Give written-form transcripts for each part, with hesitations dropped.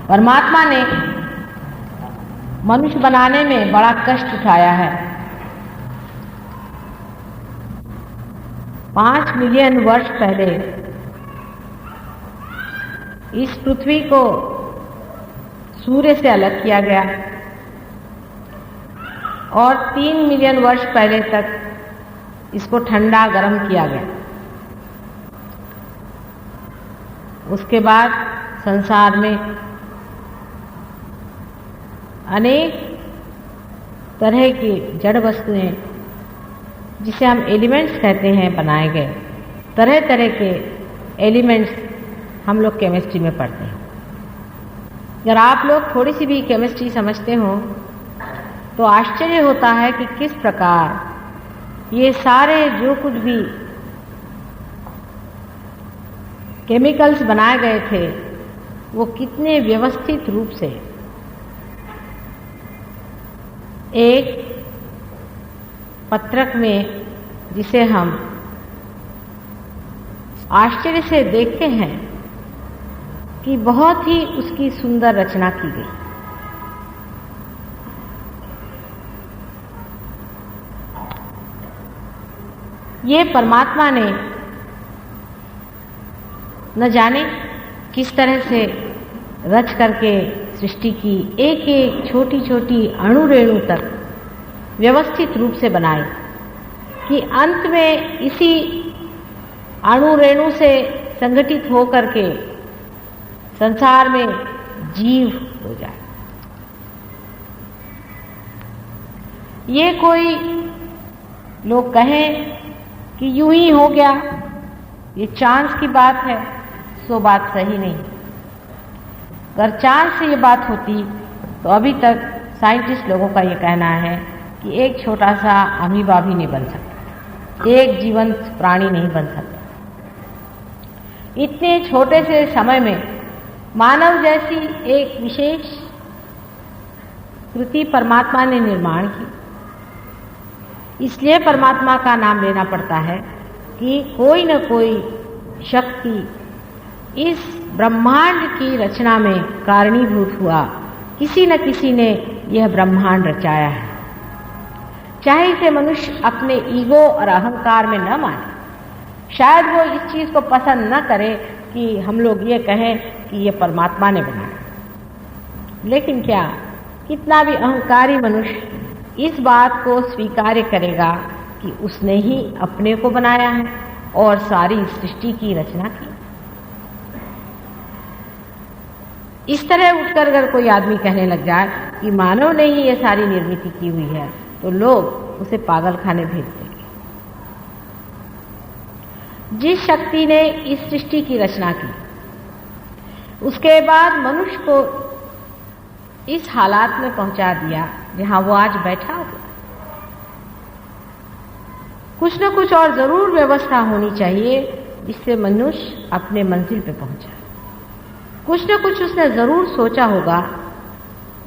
परमात्मा ने मनुष्य बनाने में बड़ा कष्ट उठाया है। 5 मिलियन वर्ष पहले इस पृथ्वी को सूर्य से अलग किया गया और 3 मिलियन वर्ष पहले तक इसको ठंडा गर्म किया गया। उसके बाद संसार में अनेक तरह की जड़ वस्तुएं, जिसे हम एलिमेंट्स कहते हैं, बनाए गए। तरह तरह के एलिमेंट्स हम लोग केमिस्ट्री में पढ़ते हैं। अगर आप लोग थोड़ी सी भी केमिस्ट्री समझते हो तो आश्चर्य होता है कि किस प्रकार ये सारे जो कुछ भी केमिकल्स बनाए गए थे वो कितने व्यवस्थित रूप से एक पत्रक में, जिसे हम आश्चर्य से देखते हैं कि बहुत ही उसकी सुंदर रचना की गई। ये परमात्मा ने न जाने किस तरह से रच करके सृष्टि की, एक एक छोटी छोटी अणु रेणु तक व्यवस्थित रूप से बनाई कि अंत में इसी अणु रेणु से संगठित होकर के संसार में जीव हो जाए। ये कोई लोग कहें कि यूं ही हो गया, ये चांस की बात है, सो बात सही नहीं। अगर चांस से ये बात होती तो अभी तक साइंटिस्ट लोगों का ये कहना है कि एक छोटा सा अमीबा भी नहीं बन सकता, एक जीवंत प्राणी नहीं बन सकता। इतने छोटे से समय में मानव जैसी एक विशेष कृति परमात्मा ने निर्माण की। इसलिए परमात्मा का नाम लेना पड़ता है कि कोई न कोई शक्ति इस ब्रह्मांड की रचना में कारणीभूत हुआ। किसी न किसी ने यह ब्रह्मांड रचाया है। चाहे इसे मनुष्य अपने ईगो और अहंकार में न माने, शायद वो इस चीज को पसंद न करे कि हम लोग ये कहें कि ये परमात्मा ने बनाया, लेकिन क्या कितना भी अहंकारी मनुष्य इस बात को स्वीकार करेगा कि उसने ही अपने को बनाया है और सारी सृष्टि की रचना की। इस तरह उठकर अगर कोई आदमी कहने लग जाए कि मानव ने ही ये सारी निर्मित की हुई है तो लोग उसे पागल खाने भेज देंगे। जिस शक्ति ने इस सृष्टि की रचना की, उसके बाद मनुष्य को इस हालात में पहुंचा दिया जहां वो आज बैठा हुआ। कुछ न कुछ और जरूर व्यवस्था होनी चाहिए जिससे मनुष्य अपने मंजिल पे पहुंचा। कुछ न कुछ उसने जरूर सोचा होगा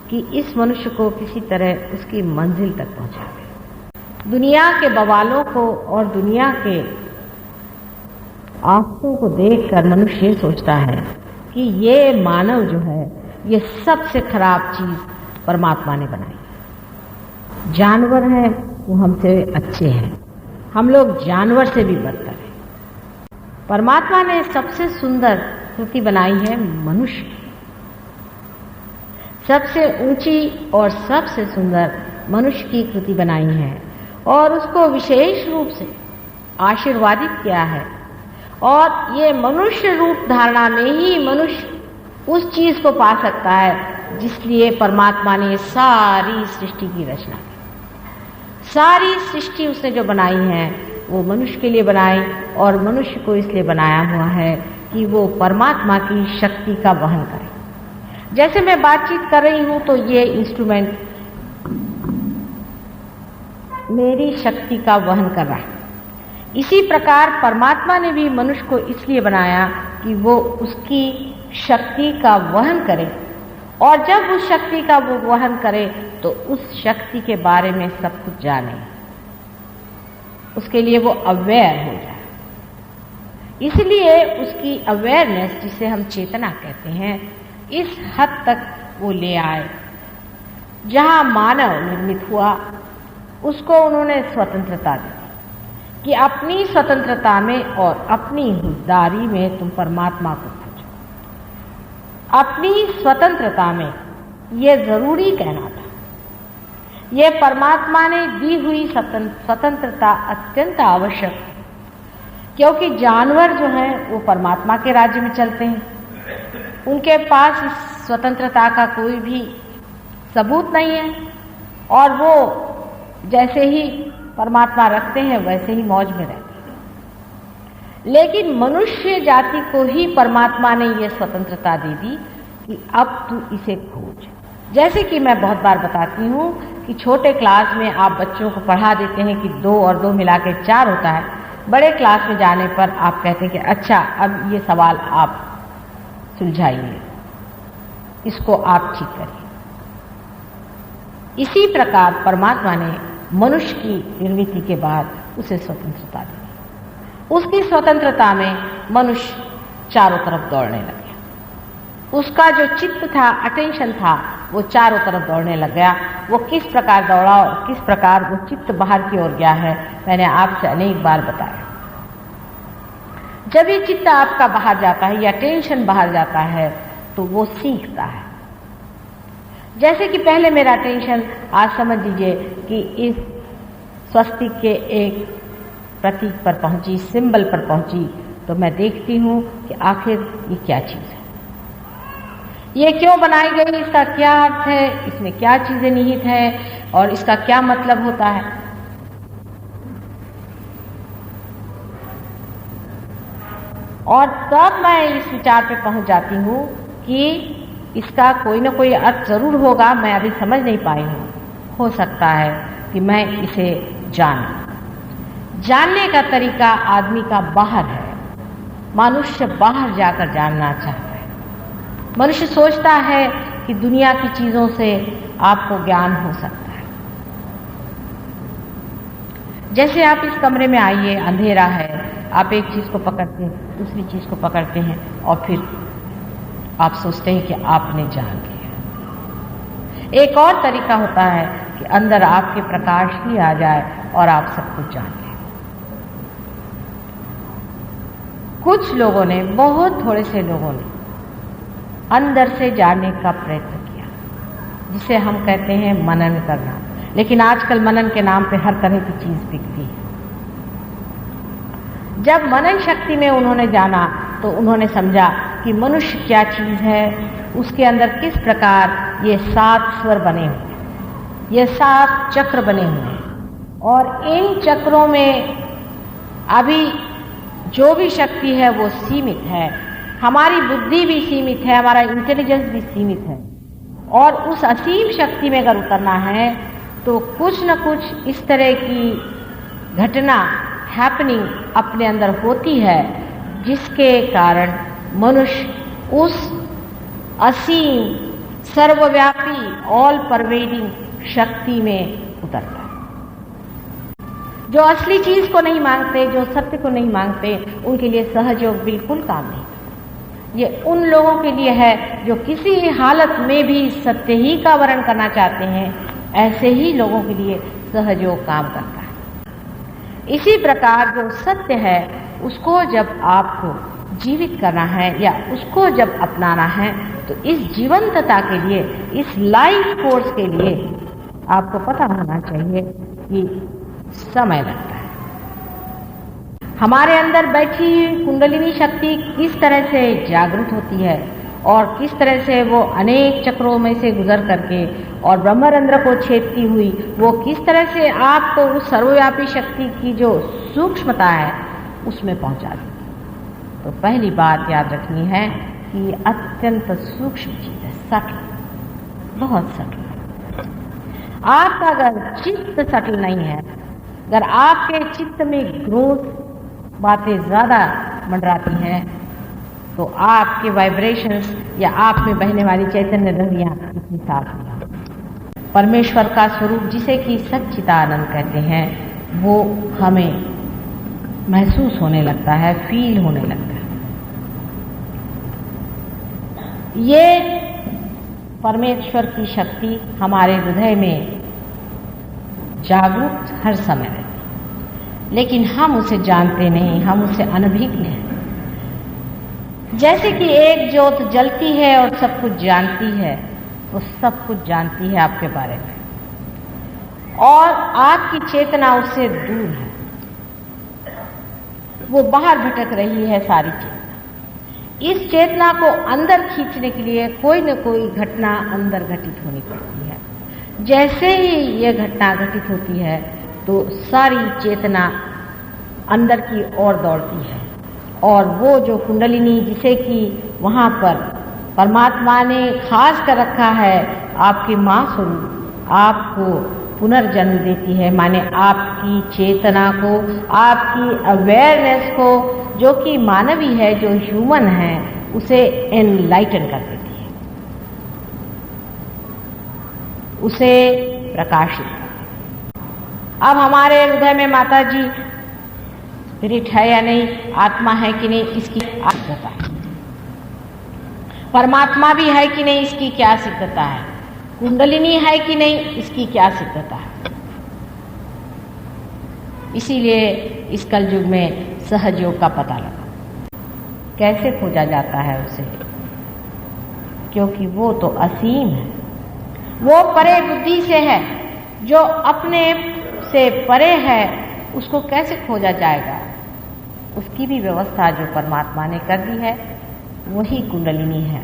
कि इस मनुष्य को किसी तरह उसकी मंजिल तक पहुंचावे। दुनिया के बवालों को और दुनिया के आंसुओं को देखकर मनुष्य ये सोचता है कि ये मानव जो है ये सबसे खराब चीज परमात्मा ने बनाई। जानवर हैं वो हमसे अच्छे हैं, हम लोग जानवर से भी बदतर हैं। परमात्मा ने सबसे सुंदर कृति बनाई है मनुष्य की। सबसे ऊंची और सबसे सुंदर मनुष्य की कृति बनाई है और उसको विशेष रूप से आशीर्वादित किया है। और ये मनुष्य रूप धारणा में ही मनुष्य उस चीज को पा सकता है जिसलिए परमात्मा ने सारी सृष्टि की रचना की। सारी सृष्टि उसने जो बनाई है वो मनुष्य के लिए बनाई और मनुष्य को इसलिए बनाया हुआ है कि वो परमात्मा की शक्ति का वहन करे। जैसे मैं बातचीत कर रही हूं तो ये इंस्ट्रूमेंट मेरी शक्ति का वहन कर रहा है। इसी प्रकार परमात्मा ने भी मनुष्य को इसलिए बनाया कि वो उसकी शक्ति का वहन करे, और जब उस शक्ति का वो वहन करे तो उस शक्ति के बारे में सब कुछ जाने, उसके लिए वो अवेयर हो जाए। इसलिए उसकी अवेयरनेस, जिसे हम चेतना कहते हैं, इस हद तक वो ले आए जहां मानव निर्मित हुआ उसको उन्होंने स्वतंत्रता दी कि अपनी स्वतंत्रता में और अपनी हुद्दारी में तुम परमात्मा को खोजो। अपनी स्वतंत्रता में यह जरूरी कहना था। यह परमात्मा ने दी हुई स्वतंत्रता अत्यंत आवश्यक है, क्योंकि जानवर जो हैं वो परमात्मा के राज्य में चलते हैं, उनके पास इस स्वतंत्रता का कोई भी सबूत नहीं है और वो जैसे ही परमात्मा रखते हैं वैसे ही मौज में रहते हैं। लेकिन मनुष्य जाति को ही परमात्मा ने यह स्वतंत्रता दे दी कि अब तू इसे खोज। जैसे कि मैं बहुत बार बताती हूँ कि छोटे क्लास में आप बच्चों को पढ़ा देते हैं कि 2 और 2 मिला के 4 होता है। बड़े क्लास में जाने पर आप कहते हैं कि अच्छा अब ये सवाल आप सुलझाइए, इसको आप ठीक करिए। इसी प्रकार परमात्मा ने मनुष्य की निर्मिति के बाद उसे स्वतंत्रता दी। उसकी स्वतंत्रता में मनुष्य चारों तरफ दौड़ने लग गया। उसका जो चित्त था, अटेंशन था, वो चारों तरफ दौड़ने लग गया। वो किस प्रकार दौड़ा और किस प्रकार वो चित्त बाहर की ओर गया है मैंने आपसे अनेक बार बताया। जब ये चित्त आपका बाहर जाता है या टेंशन बाहर जाता है तो वो सीखता है। जैसे कि पहले मेरा टेंशन, आज समझ लीजिए कि इस स्वस्तिक के एक प्रतीक पर पहुंची, सिंबल पर पहुंची, तो मैं देखती हूँ कि आखिर ये क्या चीज़ है, ये क्यों बनाई गई, इसका क्या अर्थ है, इसमें क्या चीज़ें निहित है और इसका क्या मतलब होता है। और तब मैं इस विचार पे पहुंच जाती हूँ कि इसका कोई ना कोई अर्थ जरूर होगा, मैं अभी समझ नहीं पाई हूँ। हो सकता है कि मैं इसे जानूं। जानने का तरीका आदमी का बाहर है। मनुष्य बाहर जाकर जानना चाहता है। मनुष्य सोचता है कि दुनिया की चीजों से आपको ज्ञान हो सकता है। जैसे आप इस कमरे में आइए, अंधेरा है, आप एक चीज को पकड़ते हैं, दूसरी चीज को पकड़ते हैं और फिर आप सोचते हैं कि आपने जान लिया। एक और तरीका होता है कि अंदर आपके प्रकाश ही आ जाए और आप सब कुछ जान लें। कुछ लोगों ने, बहुत थोड़े से लोगों ने अंदर से जानने का प्रयत्न किया, जिसे हम कहते हैं मनन करना। लेकिन आजकल मनन के नाम पे हर तरह की चीज बिकती है। जब मनन शक्ति में उन्होंने जाना तो उन्होंने समझा कि मनुष्य क्या चीज है, उसके अंदर किस प्रकार ये 7 स्वर बने हुए हैं, ये 7 चक्र बने हुए हैं और इन चक्रों में अभी जो भी शक्ति है वो सीमित है। हमारी बुद्धि भी सीमित है, हमारा इंटेलिजेंस भी सीमित है और उस असीम शक्ति में अगर उतरना है तो कुछ न कुछ इस तरह की घटना, हैपनिंग अपने अंदर होती है, जिसके कारण मनुष्य उस असीम, सर्वव्यापी, ऑल परवेडिंग शक्ति में उतरता है। जो असली चीज को नहीं मांगते, जो सत्य को नहीं मांगते, उनके लिए सहयोग बिल्कुल काम नहीं। ये उन लोगों के लिए है जो किसी हालत में भी सत्य ही का वर्ण करना चाहते हैं, ऐसे ही लोगों के लिए सहयोग काम करता है। इसी प्रकार जो सत्य है उसको जब आपको जीवित करना है या उसको जब अपनाना है तो इस जीवंतता के लिए, इस लाइफ फोर्स के लिए आपको पता होना चाहिए कि समय लगता है। हमारे अंदर बैठी कुंडलिनी शक्ति किस तरह से जागृत होती है और किस तरह से वो अनेक चक्रों में से गुजर करके और ब्रह्मरंध्र को छेदती हुई वो किस तरह से आपको उस सर्वव्यापी शक्ति की जो सूक्ष्मता है उसमें पहुंचा दी। तो पहली बात याद रखनी है कि ये अत्यंत सूक्ष्म चीज है, सटल, बहुत सटल। आपका अगर चित्त सटल नहीं है, अगर आपके चित्त में ग्रोथ बातें ज्यादा मंडराती हैं तो आपके वाइब्रेशंस या आप में बहने वाली चैतन्य लहरियां इतनी साफ नहीं। परमेश्वर का स्वरूप जिसे कि सच्चिदानंद कहते हैं वो हमें महसूस होने लगता है, फील होने लगता है। ये परमेश्वर की शक्ति हमारे हृदय में जागरूक हर समय रहती है, लेकिन हम उसे जानते नहीं, हम उसे अनभिज्ञ हैं। जैसे कि एक ज्योत जलती है और सब कुछ जानती है, वो सब कुछ जानती है आपके बारे में, और आपकी चेतना उससे दूर है, वो बाहर भटक रही है सारी चेतना। इस चेतना को अंदर खींचने के लिए कोई न कोई घटना अंदर घटित होनी पड़ती है। जैसे ही ये घटना घटित होती है तो सारी चेतना अंदर की ओर दौड़ती है, और वो जो कुंडलिनी जिसे कि वहाँ पर परमात्मा ने खास कर रखा है, आपकी माँ स्वरूप आपको पुनर्जन्म देती है, माने आपकी चेतना को, आपकी अवेयरनेस को, जो कि मानवी है, जो ह्यूमन है, उसे एनलाइटन कर देती है, उसे प्रकाशित कर देती है। अब हमारे हृदय में माता जी स्पिरिट है या नहीं, आत्मा है कि नहीं, इसकी सिद्धता है। परमात्मा भी है कि नहीं, इसकी क्या सिद्धता है। कुंडलिनी है कि नहीं, इसकी क्या सिद्धता है। इसीलिए इस कलयुग में सहयोग का पता लगा। कैसे खोजा जाता है उसे, क्योंकि वो तो असीम है, वो परे बुद्धि से है। जो अपने से परे है उसको कैसे खोजा जाएगा। उसकी भी व्यवस्था जो परमात्मा ने कर दी है वही कुंडलिनी है,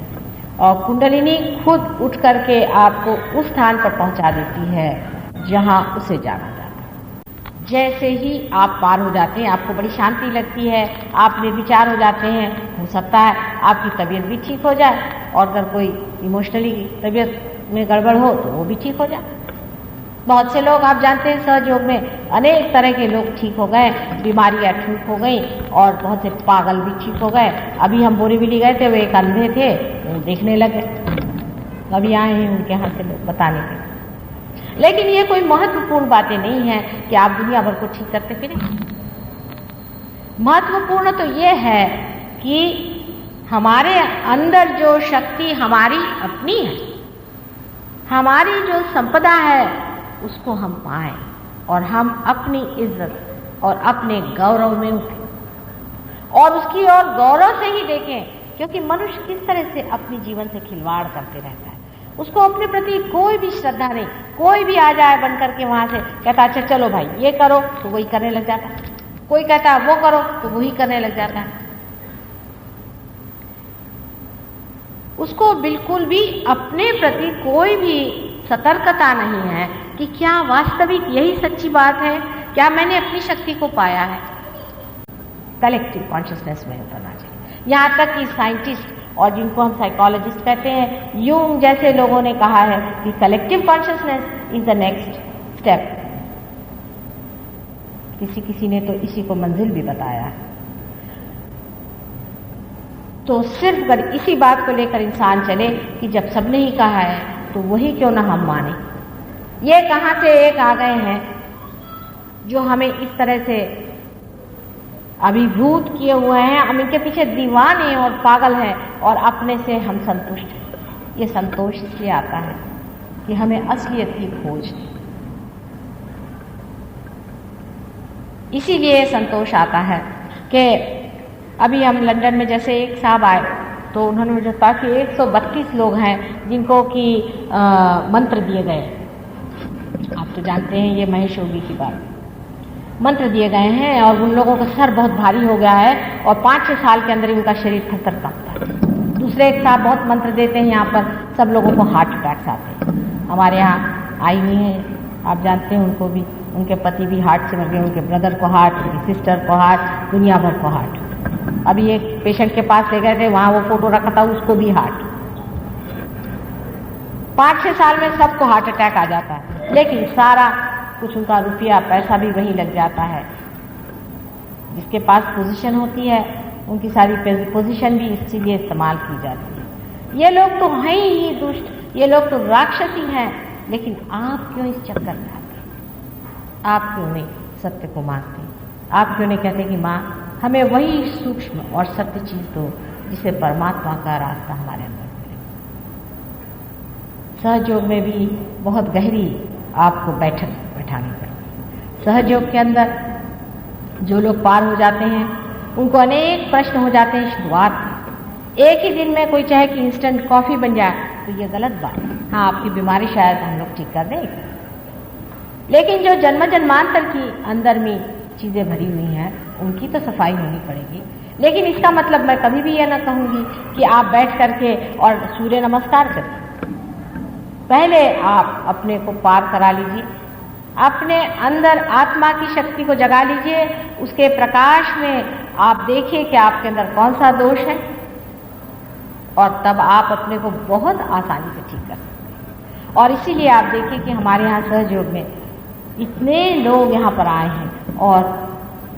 और कुंडलिनी खुद उठ करके आपको उस स्थान पर पहुंचा देती है जहां उसे जाना जाता है। जैसे ही आप पार हो जाते हैं आपको बड़ी शांति लगती है, आप निर्विचार हो जाते हैं। हो सकता है आपकी तबीयत भी ठीक हो जाए, और अगर कोई इमोशनली तबीयत में गड़बड़ हो तो वो भी ठीक हो जाए। बहुत से लोग आप जानते हैं सहयोग में अनेक तरह के लोग ठीक हो गए, बीमारियां ठीक हो गई, और बहुत से पागल भी ठीक हो गए। अभी हम बोरीवली गए थे, वो एक अंधे थे, वो देखने लगे। अभी आए हैं उनके यहाँ से लोग बताने के। लेकिन ये कोई महत्वपूर्ण बातें नहीं है कि आप दुनिया भर को ठीक करते फिरें। महत्वपूर्ण तो ये है कि हमारे अंदर जो शक्ति हमारी अपनी है, हमारी जो संपदा है, उसको हम पाएं और हम अपनी इज्जत और अपने गौरव में उठें, और उसकी ओर गौरव से ही देखें। क्योंकि मनुष्य किस तरह से अपने जीवन से खिलवाड़ करते रहता है, उसको अपने प्रति कोई भी श्रद्धा नहीं। कोई भी आ जाए बन करके वहां से, कहता अच्छा चलो भाई ये करो, तो वही करने लग जाता है। कोई कहता वो करो, तो वही करने लग जाता है। उसको बिल्कुल भी अपने प्रति कोई भी सतर्कता नहीं है कि क्या वास्तविक यही सच्ची बात है, क्या मैंने अपनी शक्ति को पाया है। कलेक्टिव कॉन्शियसनेस में उतरना चाहिए। यहाँ तक कि साइंटिस्ट और जिनको हम साइकोलॉजिस्ट कहते हैं, यूंग जैसे लोगों ने कहा है कि collective consciousness is the next step. किसी ने तो इसी को मंजिल भी बताया है। तो सिर्फ अगर इसी बात को लेकर इंसान चले कि जब सबने ही कहा है तो वही क्यों ना हम माने। ये कहाँ से एक आ गए हैं जो हमें इस तरह से अभिभूत किए हुए हैं, हम इनके पीछे दीवाने और पागल हैं, और अपने से हम संतुष्ट हैं। ये संतोष इसलिए आता है कि हमें असलियत की खोज है, इसीलिए संतोष आता है। कि अभी हम लंदन में जैसे एक साहब आए तो उन्होंने मुझे कहा कि 132 लोग हैं जिनको कि मंत्र दिए गए। आप तो जानते हैं ये महेश योगी की बात, मंत्र दिए गए हैं और उन लोगों का सर बहुत भारी हो गया है और 5-6 साल के अंदर ही उनका शरीर थर-थर कांपता है। दूसरे एक साहब बहुत मंत्र देते हैं, यहाँ पर सब लोगों को हार्ट अटैक्स आते हैं। हमारे यहाँ आई हुई हैं, आप जानते हैं उनको भी, उनके पति भी हार्ट से मर गए, उनके ब्रदर को हार्ट, उनकी सिस्टर को हार्ट, दुनिया भर को हार्ट। अभी एक पेशेंट के पास ले गए थे, वहाँ वो फोटो रखा था, उसको भी हार्ट। 5-6 साल में सबको हार्ट अटैक आ जाता है, लेकिन सारा कुछ उनका रुपया पैसा भी वहीं लग जाता है। जिसके पास पोजीशन होती है उनकी सारी पोजीशन भी इसीलिए इस्तेमाल की जाती है। ये लोग तो हैं ही दुष्ट, ये लोग तो राक्षसी हैं, लेकिन आप क्यों इस चक्कर में आते? आप क्यों नहीं सत्य को मानते? आप क्यों नहीं कहते कि माँ हमें वही सूक्ष्म और सत्य चीज दो जिसे परमात्मा का रास्ता हमारे अंदर मिले? सहयोग में भी बहुत गहरी आपको बैठानी पड़ेगी। सहयोग के अंदर जो लोग पार हो जाते हैं उनको अनेक प्रश्न हो जाते हैं शुरुआत में। एक ही दिन में कोई चाहे कि इंस्टेंट कॉफ़ी बन जाए तो ये गलत बात है। हाँ, आपकी बीमारी शायद हम लोग ठीक कर दें, लेकिन जो जन्म जन्मांतर की अंदर में चीज़ें भरी हुई हैं उनकी तो सफाई होनी पड़ेगी। लेकिन इसका मतलब मैं कभी भी यह ना कहूँगी कि आप बैठ करके और सूर्य नमस्कार करें। पहले आप अपने को पार करा लीजिए, अपने अंदर आत्मा की शक्ति को जगा लीजिए। उसके प्रकाश में आप देखिए कि आपके अंदर कौन सा दोष है और तब आप अपने को बहुत आसानी से ठीक कर सकते हैं। और इसीलिए आप देखिए कि हमारे यहाँ सहयोग में इतने लोग यहाँ पर आए हैं और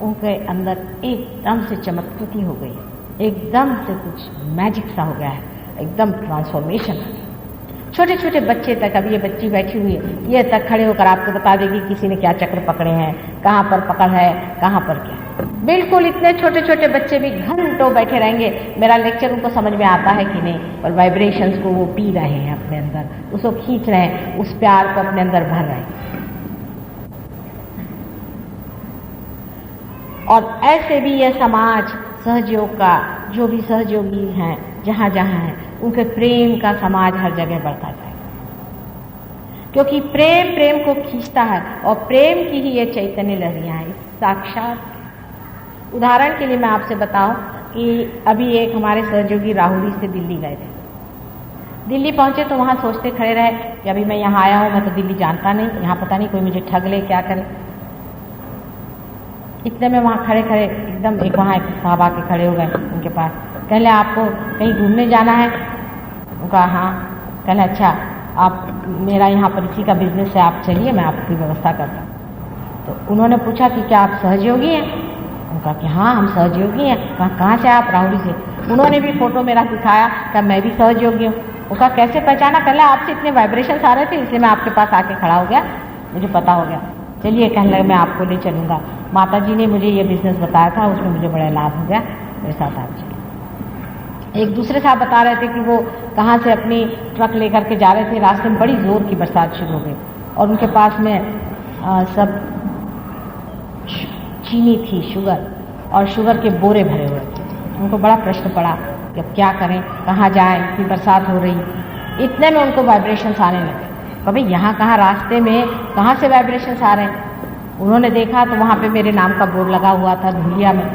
उनके अंदर एकदम से चमत्कृति हो गई, एकदम से कुछ मैजिक सा हो गया है, एकदम ट्रांसफॉर्मेशन हो गई। छोटे छोटे बच्चे तक, अभी ये बच्ची बैठी हुई है, ये तक खड़े होकर आपको बता देगी किसी ने क्या चक्र पकड़े हैं, कहाँ पर पकड़ है, कहाँ पर क्या। बिल्कुल इतने छोटे छोटे बच्चे भी घंटों बैठे रहेंगे, मेरा लेक्चर उनको समझ में आता है कि नहीं, और वाइब्रेशंस को वो पी रहे हैं अपने अंदर, उसको खींच रहे हैं, उस प्यार को अपने अंदर भर रहे हैं। और ऐसे भी यह समाज सहयोग का, जो भी सहयोगी हैं जहाँ जहाँ हैं, उनके प्रेम का समाज हर जगह बढ़ता जाएगा, क्योंकि प्रेम प्रेम को खींचता है और प्रेम की ही ये चैतन्य लहरियाँ हैं। साक्षात उदाहरण के लिए मैं आपसे बताऊं कि अभी एक हमारे सहयोगी राहुल से दिल्ली गए थे। दिल्ली पहुंचे तो वहाँ सोचते खड़े रहे कि अभी मैं यहाँ आया हूँ, मैं तो दिल्ली जानता नहीं, यहाँ पता नहीं कोई मुझे ठग ले, क्या करे। इतने में वहाँ खड़े खड़े एकदम एक वहाँ एक साहब आके खड़े हो गए उनके पास, कहले आपको कहीं घूमने जाना है? उनका हाँ। कहले अच्छा, आप मेरा यहाँ पर इसी का बिजनेस है, आप चलिए मैं आपकी व्यवस्था करता हूँ। तो उन्होंने पूछा कि क्या आप सहयोगी हैं? उनका कि हाँ हम सहयोगी हैं। कहाँ से आप? राहुल से। उन्होंने भी फोटो मेरा दिखाया, कहा मैं भी सहयोगी हूँ। उनका कैसे पहचाना? कहले आपसे इतने वाइब्रेशन आ रहे थे इसलिए मैं आपके पास आके खड़ा हो गया, मुझे पता हो गया। चलिए, कहने लगे मैं आपको ले चलूँगा, माता जी ने मुझे ये बिजनेस बताया था, उसमें मुझे बड़ा लाभ हो गया, मेरे साथ आप चलिए। एक दूसरे साहब बता रहे थे कि वो कहाँ से अपनी ट्रक लेकर के जा रहे थे, रास्ते में बड़ी ज़ोर की बरसात शुरू हो गई और उनके पास में सब चीनी थी, शुगर, और शुगर के बोरे भरे हुए थे। उनको बड़ा प्रश्न पड़ा कि अब क्या करें, कहाँ जाएं, इतनी बरसात हो रही। इतने में उनको वाइब्रेशंस आने लगे। कभी यहाँ कहाँ रास्ते में कहाँ से वाइब्रेशंस आ रहे हैं? उन्होंने देखा तो वहाँ पे मेरे नाम का बोर्ड लगा हुआ था धुलिया में,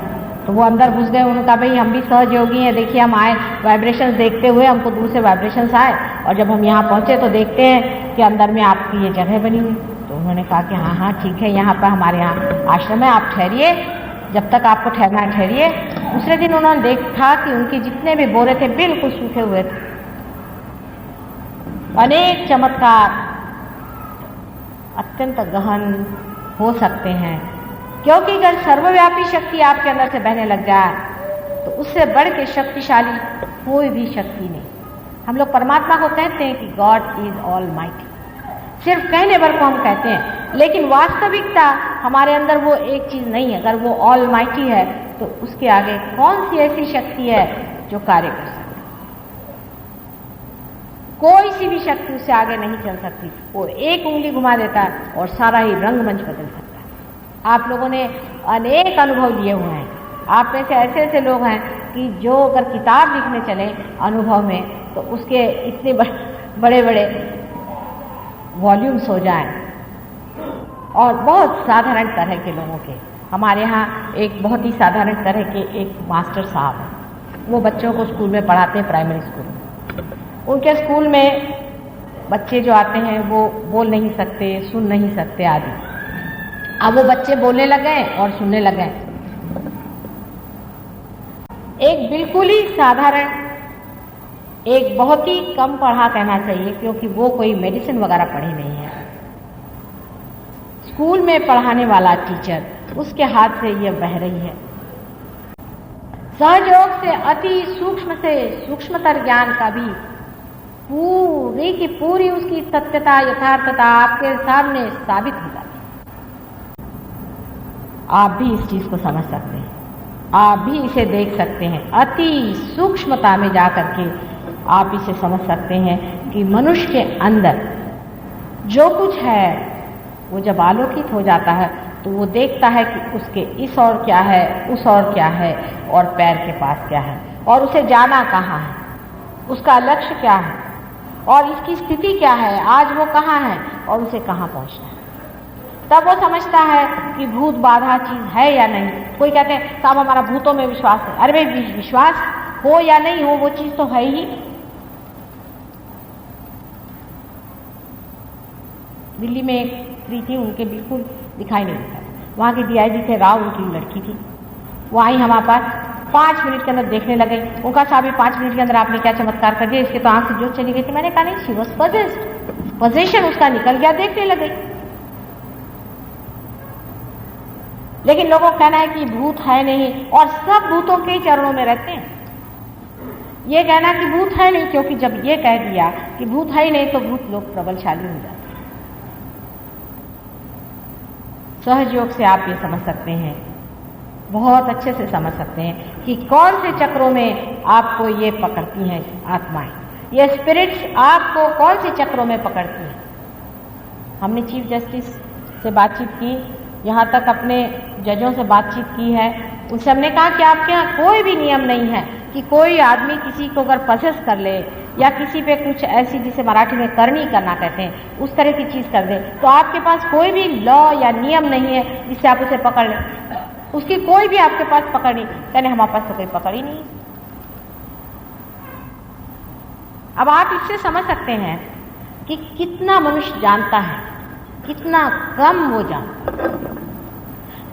तो वो अंदर घुस गए। उन्होंने कहा भाई हम भी सहयोगी हैं, देखिए हम आए वाइब्रेशंस देखते हुए, हमको दूर से वाइब्रेशंस आए और जब हम यहाँ पहुँचे तो देखते हैं कि अंदर में आपकी ये जगह बनी हुई। तो उन्होंने कहा कि हाँ हाँ ठीक है, यहाँ पर हमारे यहाँ आश्रम है, आप ठहरिए, जब तक आपको ठहरना है ठहरिए। दूसरे दिन उन्होंने देखा कि उनके जितने भी बोरे थे बिल्कुल सूखे हुए थे। अनेक चमत्कार अत्यंत गहन हो सकते हैं, क्योंकि अगर सर्वव्यापी शक्ति आपके अंदर से बहने लग जाए तो उससे बढ़ के शक्तिशाली कोई भी शक्ति नहीं। हम लोग परमात्मा को कहते हैं कि गॉड इज ऑल माइटी, सिर्फ कहने भर को हम कहते हैं, लेकिन वास्तविकता हमारे अंदर वो एक चीज नहीं है। अगर वो ऑल माइटी है तो उसके आगे कौन सी ऐसी शक्ति है जो कार्य कर सकती? कोई सी भी शक्ति उससे आगे नहीं चल सकती। वो एक उंगली घुमा देता है और सारा ही रंगमंच बदल सकता है। आप लोगों ने अनेक अनुभव लिए हुए हैं। आप में से ऐसे ऐसे लोग हैं कि जो अगर किताब लिखने चले अनुभव में तो उसके इतने बड़े बड़े वॉल्यूम्स हो जाएं, और बहुत साधारण तरह के लोगों के। हमारे यहाँ एक बहुत ही साधारण तरह के एक मास्टर साहब हैं, वो बच्चों को स्कूल में पढ़ाते हैं, प्राइमरी स्कूल में। उनके स्कूल में बच्चे जो आते हैं वो बोल नहीं सकते, सुन नहीं सकते आदि। अब वो बच्चे बोलने लगे और सुनने लगे। एक बिल्कुल ही साधारण, एक बहुत ही कम पढ़ा कहना चाहिए, क्योंकि वो कोई मेडिसिन वगैरह पढ़ी नहीं है, स्कूल में पढ़ाने वाला टीचर, उसके हाथ से ये बह रही है। सहयोग से अति सूक्ष्म से सूक्ष्मतर ज्ञान का भी पूरी की पूरी उसकी सत्यता, यथार्थता आपके सामने साबित हो जाती है। आप भी इस चीज को समझ सकते हैं, आप भी इसे देख सकते हैं। अति सूक्ष्मता में जाकर के आप इसे समझ सकते हैं कि मनुष्य के अंदर जो कुछ है वो जब आलोकित हो जाता है तो वो देखता है कि उसके इस और क्या है, उस और क्या है, और पैर के पास क्या है, और उसे जाना कहाँ है, उसका लक्ष्य क्या है, और इसकी स्थिति क्या है, आज वो कहाँ है और उसे कहाँ पहुँचना है। तब वो समझता है कि भूत बाधा चीज़ है या नहीं। कोई कहते हैं साहब हमारा भूतों में विश्वास है। अरे भाई, विश्वास हो या नहीं हो वो चीज़ तो है ही। दिल्ली में एक स्त्री थी, उनके बिल्कुल दिखाई नहीं देता। वहाँ के DIG थे राव, उनकी लड़की थी। वो आई हमारे पास, 5 मिनट के अंदर देखने लगे। उनका साहब 5 मिनट के अंदर आपने क्या चमत्कार कर दिया, इसके तो आंख से जोत चली गई थी। मैंने कहा नहीं, शी वाज पजेस्ड, पोजेशन उसका निकल गया, देखने लगे। लेकिन लोगों का कहना है कि भूत है नहीं, और सब भूतों के चरणों में रहते हैं। ये कहना कि भूत है नहीं, क्योंकि जब ये कह दिया कि भूत है ही नहीं तो भूत लोग प्रबलशाली हो जाते हैं। सहज योग से आप ये समझ सकते हैं, बहुत अच्छे से समझ सकते हैं कि कौन से चक्रों में आपको ये पकड़ती हैं आत्माएं, ये स्पिरिट्स आपको कौन से चक्रों में पकड़ती हैं। हमने चीफ जस्टिस से बातचीत की, यहाँ तक अपने जजों से बातचीत की है। उनसे हमने कहा कि आपके यहाँ कोई भी नियम नहीं है कि कोई आदमी किसी को अगर पसेस कर ले या किसी पे कुछ ऐसी, जिसे मराठी में करनी करना कहते हैं, उस तरह की चीज़ कर दे, तो आपके पास कोई भी लॉ या नियम नहीं है जिससे आप उसे पकड़ लें। उसकी कोई भी आपके पास पकड़ नहीं। कहने हमारे पास तो कोई पकड़ ही नहीं। अब आप इससे समझ सकते हैं कि कितना मनुष्य जानता है, कितना कम वो जानता है,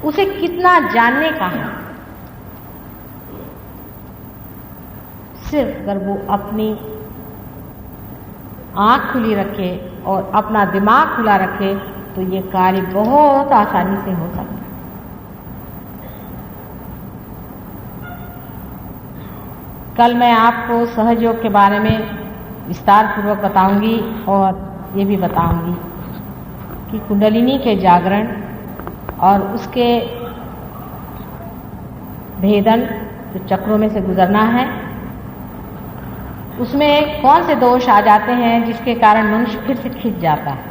उसे कितना जानने का है। सिर्फ अगर वो अपनी आंख खुली रखे और अपना दिमाग खुला रखे तो ये कार्य बहुत आसानी से हो सकता है। कल मैं आपको सहयोग के बारे में विस्तार पूर्वक बताऊंगी और ये भी बताऊंगी कि कुंडलिनी के जागरण और उसके भेदन, जो चक्रों में से गुजरना है, उसमें कौन से दोष आ जाते हैं जिसके कारण मनुष्य फिर से खिंच जाता है,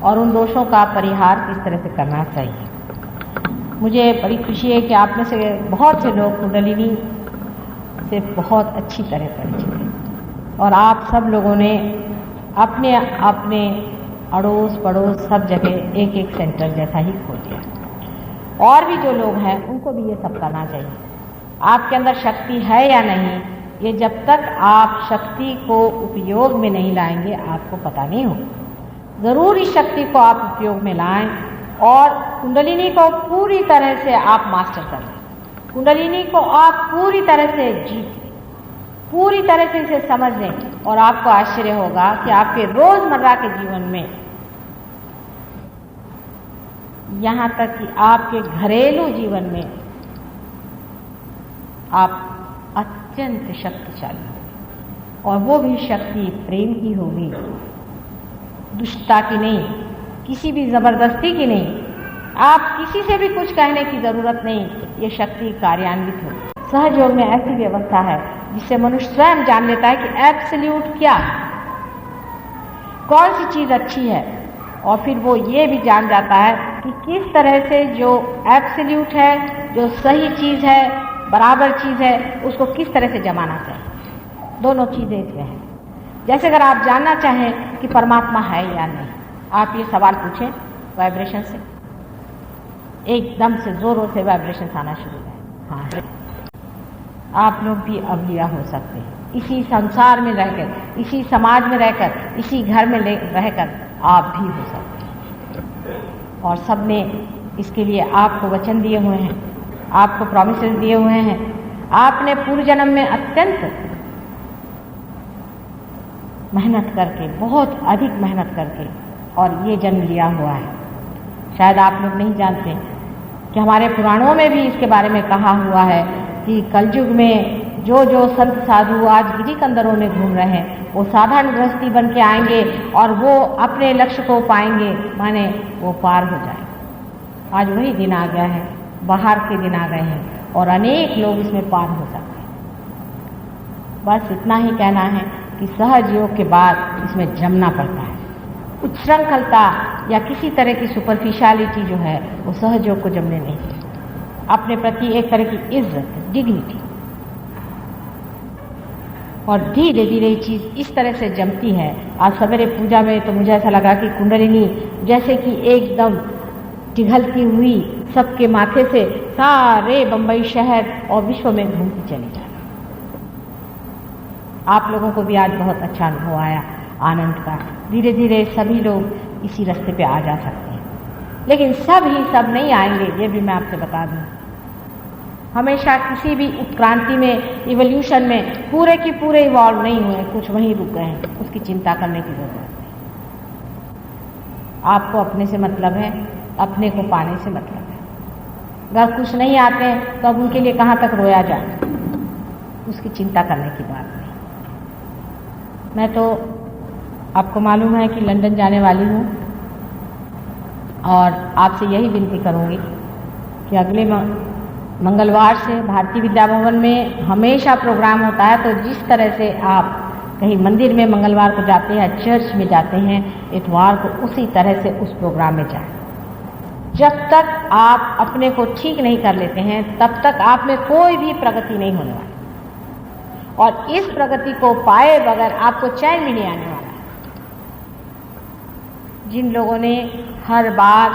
और उन दोषों का परिहार किस तरह से करना चाहिए। मुझे बड़ी खुशी है कि आप में से बहुत से लोग कुंडलिनी से बहुत अच्छी तरह परिचित हैं, और आप सब लोगों ने अपने अपने अड़ोस पड़ोस सब जगह एक एक सेंटर जैसा ही खोल दिया। और भी जो लोग हैं उनको भी ये सब करना चाहिए। आपके अंदर शक्ति है या नहीं, ये जब तक आप शक्ति को उपयोग में नहीं लाएंगे आपको पता नहीं हो। ज़रूर इस शक्ति को आप उपयोग में लाएं और कुंडलिनी को पूरी तरह से आप मास्टर कर लें। कुंडलिनी को आप पूरी तरह से जीत लें, पूरी तरह से इसे समझ लें, और आपको आश्चर्य होगा कि आपके रोजमर्रा के जीवन में, यहाँ तक कि आपके घरेलू जीवन में, आप अत्यंत शक्तिशाली होगी। और वो भी शक्ति प्रेम की होगी, दुष्टता की नहीं, किसी भी जबरदस्ती की नहीं। आप किसी से भी कुछ कहने की जरूरत नहीं, ये शक्ति कार्यान्वित हो। सहज योग में ऐसी व्यवस्था है जिससे मनुष्य स्वयं जान लेता है कि एब्सोल्यूट क्या है, कौन सी चीज अच्छी है, और फिर वो ये भी जान जाता है कि किस तरह से जो एब्सोल्यूट है, जो सही चीज है, बराबर चीज है, उसको किस तरह से जमाना चाहिए। दोनों चीजें इसमें हैं। जैसे अगर आप जानना चाहें कि परमात्मा है या नहीं, आप ये सवाल पूछें वाइब्रेशन से, एकदम से जोरों से वाइब्रेशन आना शुरू है। हाँ, आप लोग भी अवलिया हो सकते हैं। इसी संसार में रहकर, इसी समाज में रहकर, इसी घर में रहकर आप भी हो सकते हैं। और सबने इसके लिए आपको वचन दिए हुए हैं, आपको प्रॉमिसेस दिए हुए हैं। आपने पूर्व जन्म में अत्यंत मेहनत करके, बहुत अधिक मेहनत करके, और ये जन्म लिया हुआ है। शायद आप लोग नहीं जानते कि हमारे पुराणों में भी इसके बारे में कहा हुआ है कि कलयुग में जो जो संत साधु आज गिरी कंदरों में घूम रहे हैं, वो साधारण गृहस्थी बन के आएंगे और वो अपने लक्ष्य को पाएंगे, माने वो पार हो जाएंगे। आज वही दिन आ गया है, बाहर के दिन आ गए हैं, और अनेक लोग इसमें पार हो सकते हैं। बस इतना ही कहना है कि सहज योग के बाद इसमें जमना पड़ता है। उच्छृंखलता या किसी तरह की सुपरफिशियलिटी जो है वो सहज योग को जमने नहीं देती। अपने प्रति एक तरह की इज्जत, डिग्निटी, और धीरे धीरे ये चीज़ इस तरह से जमती है। आज सवेरे पूजा में तो मुझे ऐसा लगा कि कुंडलिनी जैसे कि एकदम पिघलती हुई सबके माथे से सारे बंबई शहर और विश्व में घूमती चली जा रही। आप लोगों को भी आज बहुत अच्छा अनुभव आया आनंद का। धीरे धीरे सभी लोग इसी रास्ते पे आ जा सकते हैं, लेकिन सब ही सब नहीं आएंगे, ये भी मैं आपसे बता दूं। हमेशा किसी भी उत्क्रांति में, इवोल्यूशन में पूरे की पूरे इवॉल्व नहीं हुए, कुछ वहीं रुक गए हैं, उसकी चिंता करने की जरूरत नहीं। आपको अपने से मतलब है, अपने को पाने से मतलब है। अगर कुछ नहीं आते हैं तो अब उनके लिए कहाँ तक रोया जाए, उसकी चिंता करने की बात नहीं। मैं तो आपको मालूम है कि लंदन जाने वाली हूँ और आपसे यही विनती करूँगी कि अगले मंगलवार से भारतीय विद्या भवन में हमेशा प्रोग्राम होता है, तो जिस तरह से आप कहीं मंदिर में मंगलवार को जाते हैं, चर्च में जाते हैं इतवार को, उसी तरह से उस प्रोग्राम में जाएं। जब तक आप अपने को ठीक नहीं कर लेते हैं तब तक आप में कोई भी प्रगति नहीं होने वाली, और इस प्रगति को पाए बगैर आपको चैन भी नहीं आने वाला है। जिन लोगों ने हर बार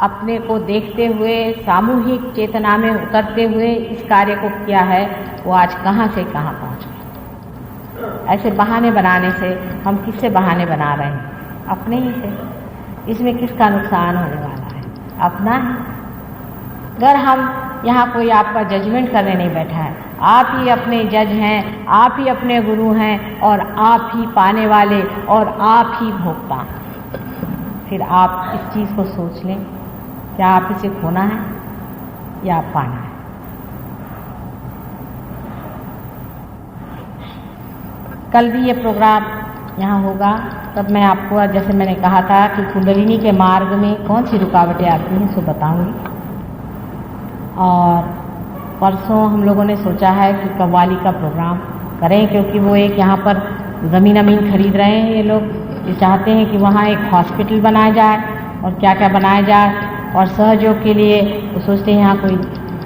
अपने को देखते हुए सामूहिक चेतना में उतरते हुए इस कार्य को किया है, वो आज कहाँ से कहाँ पहुँच गए। ऐसे बहाने बनाने से हम किससे बहाने बना रहे हैं? अपने ही से। इसमें किसका नुकसान होने वाला है? अपना है। अगर हम यहाँ कोई आपका जजमेंट करने नहीं बैठा है, आप ही अपने जज हैं, आप ही अपने गुरु हैं, और आप ही पाने वाले और आप ही भोगता। फिर आप इस चीज़ को सोच लें, क्या आप इसे खोना है या पाना है? कल भी ये प्रोग्राम यहाँ होगा, तब मैं आपको, जैसे मैंने कहा था कि कुंडलिनी के मार्ग में कौन सी रुकावटें आती हैं सो बताऊंगी। और परसों हम लोगों ने सोचा है कि कव्वाली का प्रोग्राम करें, क्योंकि वो एक यहाँ पर ज़मीन खरीद रहे हैं ये लोग, ये चाहते हैं कि वहाँ एक हॉस्पिटल बनाया जाए और क्या क्या बनाया जाए, और सहयोग के लिए वो सोचते हैं यहाँ कोई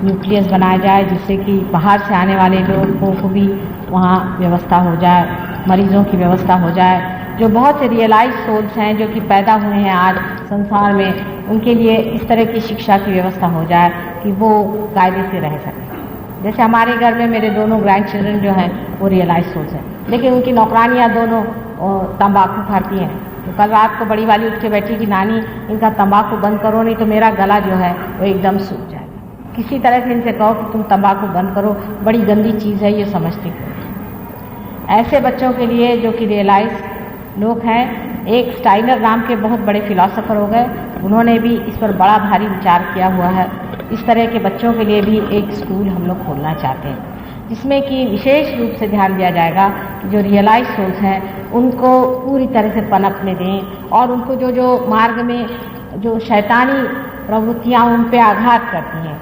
न्यूक्लियस बनाया जाए जिससे कि बाहर से आने वाले लोगों को भी वहाँ व्यवस्था हो जाए, मरीजों की व्यवस्था हो जाए। जो बहुत से रियलाइज सोल्स हैं जो कि पैदा हुए हैं आज संसार में, उनके लिए इस तरह की शिक्षा की व्यवस्था हो जाए कि वो कायदे से रह सकें। जैसे हमारे घर में मेरे दोनों ग्रैंड चिल्ड्रन जो हैं वो रियलाइज सोल्स हैं, लेकिन उनकी नौकरानियाँ दोनों तंबाकू खाती हैं। तो कल रात को बड़ी वाली उठ के बैठी कि नानी इनका तंबाकू बंद करो, नहीं तो मेरा गला जो है वो एकदम सूख जाएगा। किसी तरह से इनसे कहो कि तुम तंबाकू बंद करो, बड़ी गंदी चीज़ है, ये समझती। ऐसे बच्चों के लिए जो कि रियलाइज लोग हैं, एक स्टाइनर नाम के बहुत बड़े फिलॉसफर हो गए, उन्होंने भी इस पर बड़ा भारी विचार किया हुआ है। इस तरह के बच्चों के लिए भी एक स्कूल हम लोग खोलना चाहते हैं, जिसमें कि विशेष रूप से ध्यान दिया जाएगा कि जो रियलाइज सोल्स हैं उनको पूरी तरह से पनपने दें, और उनको जो जो मार्ग में जो शैतानी प्रवृत्तियाँ उन पे आघात करती हैं,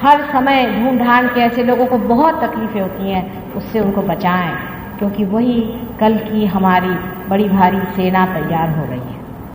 हर समय ढूंढ ढांड के ऐसे लोगों को बहुत तकलीफ़ें होती हैं, उससे उनको बचाएं, क्योंकि वही कल की हमारी बड़ी भारी सेना तैयार हो रही है।